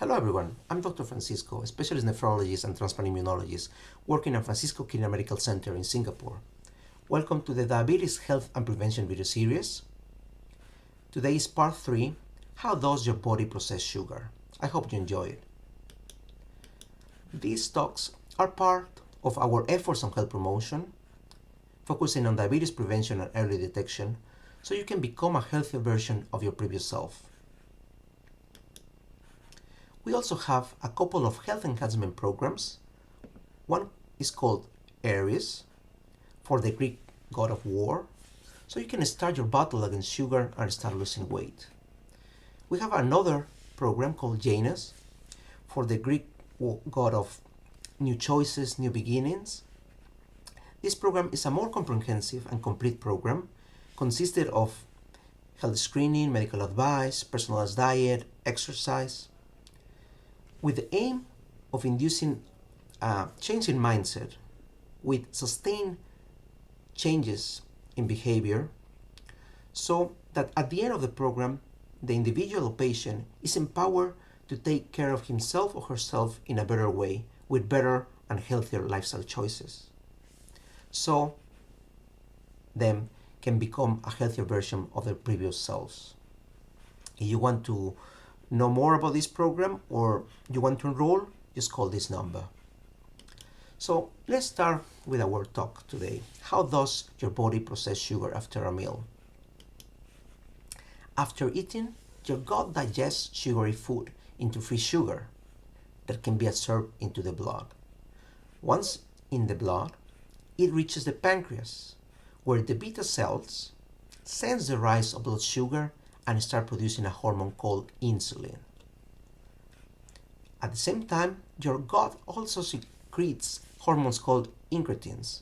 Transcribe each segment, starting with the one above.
Hello everyone, I'm Dr. Francisco, a specialist nephrologist and transplant immunologist working at Francisco Kidney Medical Center in Singapore. Welcome to the Diabetes Health and Prevention video series. Today is part 3, How does your body process sugar? I hope you enjoy it. These talks are part of our efforts on health promotion, focusing on diabetes prevention and early detection, so you can become a healthier version of your previous self. We also have a couple of health enhancement programs. One is called Aries, for the Greek god of war, so you can start your battle against sugar and start losing weight. We have another program called Janus, for the Greek god of new choices, new beginnings. This program is a more comprehensive and complete program, consisted of health screening, medical advice, personalized diet, exercise, with the aim of inducing a change in mindset with sustained changes in behavior, so that at the end of the program, the individual patient is empowered to take care of himself or herself in a better way, with better and healthier lifestyle choices, so them can become a healthier version of their previous selves. If you want to know more about this program or you want to enroll, just call this number. So let's start with our talk today. How does your body process sugar after a meal? After eating, your gut digests sugary food into free sugar that can be absorbed into the blood. Once in the blood, it reaches the pancreas, where the beta cells sense the rise of blood sugar and start producing a hormone called insulin. At the same time, your gut also secretes hormones called incretins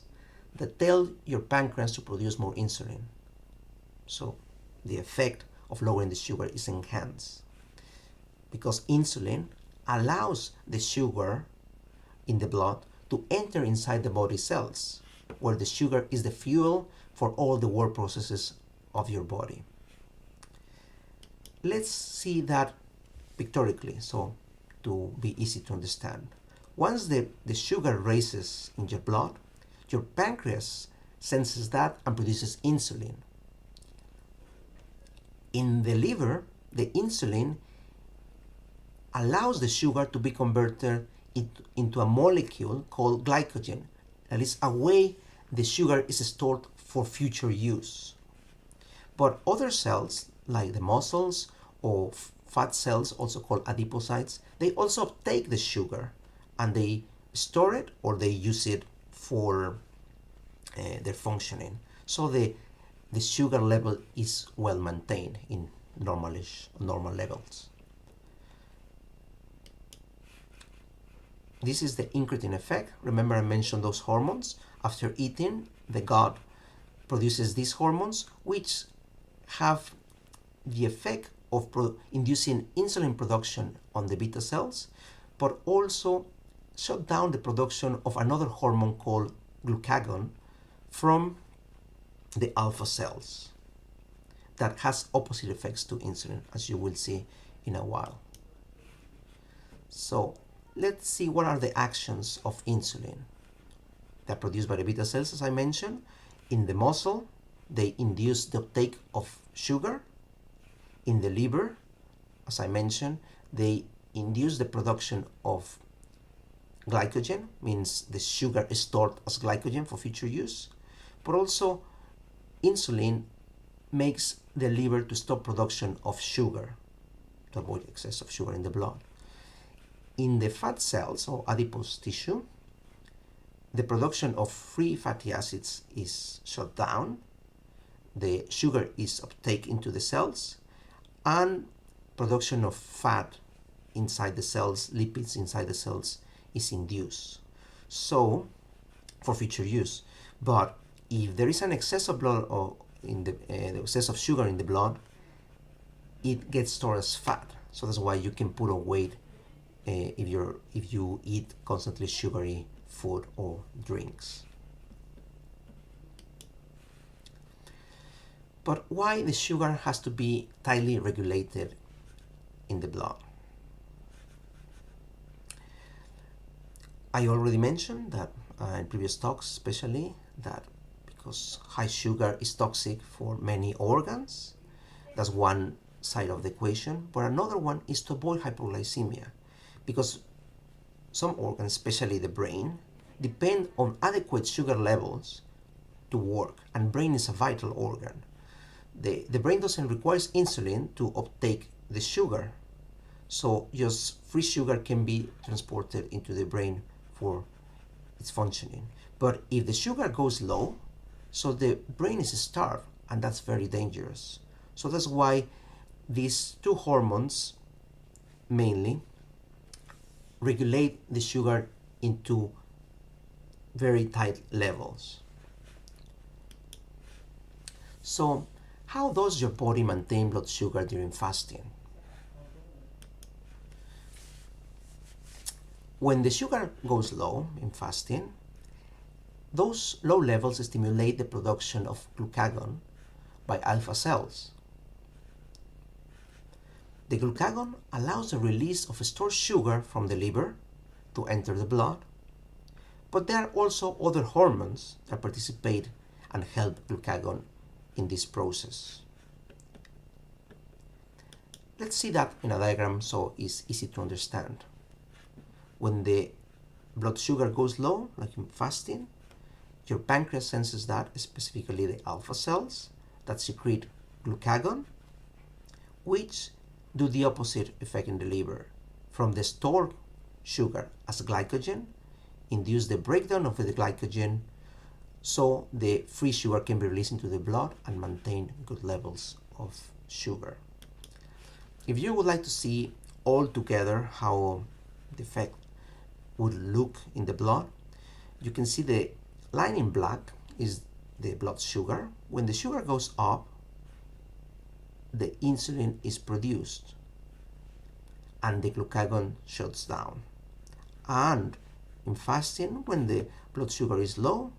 that tell your pancreas to produce more insulin. So the effect of lowering the sugar is enhanced, because insulin allows the sugar in the blood to enter inside the body cells, where the sugar is the fuel for all the work processes of your body. Let's see that pictorically, so to be easy to understand. Once the sugar raises in your blood, your pancreas senses that and produces insulin. In the liver, the insulin allows the sugar to be converted into a molecule called glycogen. That is a way the sugar is stored for future use. But other cells, like the muscles or fat cells, also called adipocytes, they also take the sugar and they store it or they use it for their functioning. So the sugar level is well maintained in normal levels. This is the incretin effect. Remember, I mentioned those hormones. After eating, the gut produces these hormones, which have the effect of inducing insulin production on the beta cells, but also shut down the production of another hormone called glucagon from the alpha cells that has opposite effects to insulin, as you will see in a while. So let's see what are the actions of insulin that are produced by the beta cells. As I mentioned, in the muscle, they induce the uptake of sugar. In the liver, as I mentioned, they induce the production of glycogen, means the sugar is stored as glycogen for future use, but also insulin makes the liver to stop production of sugar, to avoid excess of sugar in the blood. In the fat cells or adipose tissue, the production of free fatty acids is shut down, the sugar is uptake into the cells, and production of fat inside the cells, lipids inside the cells, is induced, so for future use. But if there is an excess of blood or in the excess of sugar in the blood, it gets stored as fat. So that's why you can put on weight if you eat constantly sugary food or drinks. But why the sugar has to be tightly regulated in the blood? I already mentioned that in previous talks, especially that because high sugar is toxic for many organs. That's one side of the equation. But another one is to avoid hypoglycemia, because some organs, especially the brain, depend on adequate sugar levels to work, and brain is a vital organ. The brain doesn't require insulin to uptake the sugar, so just free sugar can be transported into the brain for its functioning. But if the sugar goes low, so the brain is starved, and that's very dangerous. So that's why these two hormones mainly regulate the sugar into very tight levels. So how does your body maintain blood sugar during fasting? When the sugar goes low in fasting, those low levels stimulate the production of glucagon by alpha cells. The glucagon allows the release of stored sugar from the liver to enter the blood, but there are also other hormones that participate and help glucagon in this process. Let's see that in a diagram so it's easy to understand. When the blood sugar goes low, like in fasting, your pancreas senses that, specifically the alpha cells that secrete glucagon, which do the opposite effect in the liver. From the stored sugar as glycogen, induce the breakdown of the glycogen so the free sugar can be released into the blood and maintain good levels of sugar. If you would like to see all together how the effect would look in the blood, you can see the line in black is the blood sugar. When the sugar goes up, the insulin is produced and the glucagon shuts down. And in fasting, when the blood sugar is low,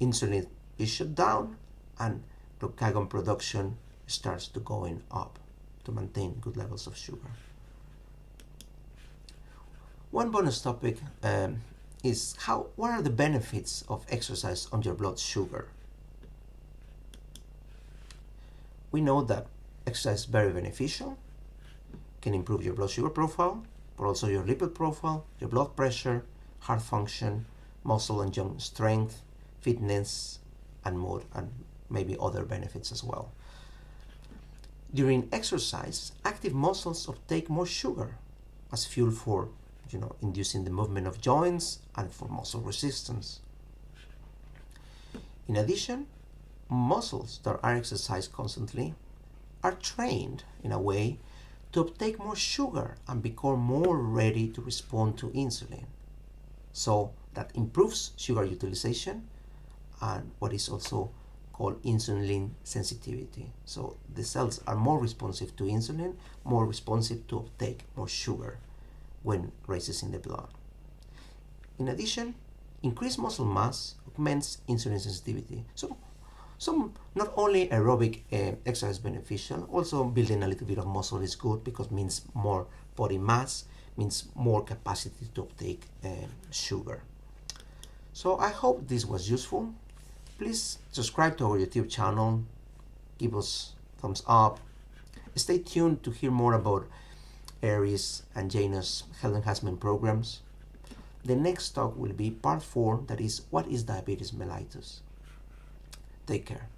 insulin is shut down and glucagon production starts to going up to maintain good levels of sugar. One bonus topic is what are the benefits of exercise on your blood sugar? We know that exercise is very beneficial, can improve your blood sugar profile, but also your lipid profile, your blood pressure, heart function, muscle and joint strength, fitness, and mood, and maybe other benefits as well. During exercise, active muscles uptake more sugar as fuel for inducing the movement of joints and for muscle resistance. In addition, muscles that are exercised constantly are trained in a way to uptake more sugar and become more ready to respond to insulin. So that improves sugar utilization and what is also called insulin sensitivity. So the cells are more responsive to insulin, more responsive to uptake more sugar when raises in the blood. In addition, increased muscle mass augments insulin sensitivity. So not only aerobic exercise is beneficial, also building a little bit of muscle is good because it means more body mass, means more capacity to uptake sugar. So I hope this was useful. Please subscribe to our YouTube channel, give us thumbs up. Stay tuned to hear more about Aries and Janus health enhancement programs. The next talk will be part 4, that is, what is diabetes mellitus? Take care.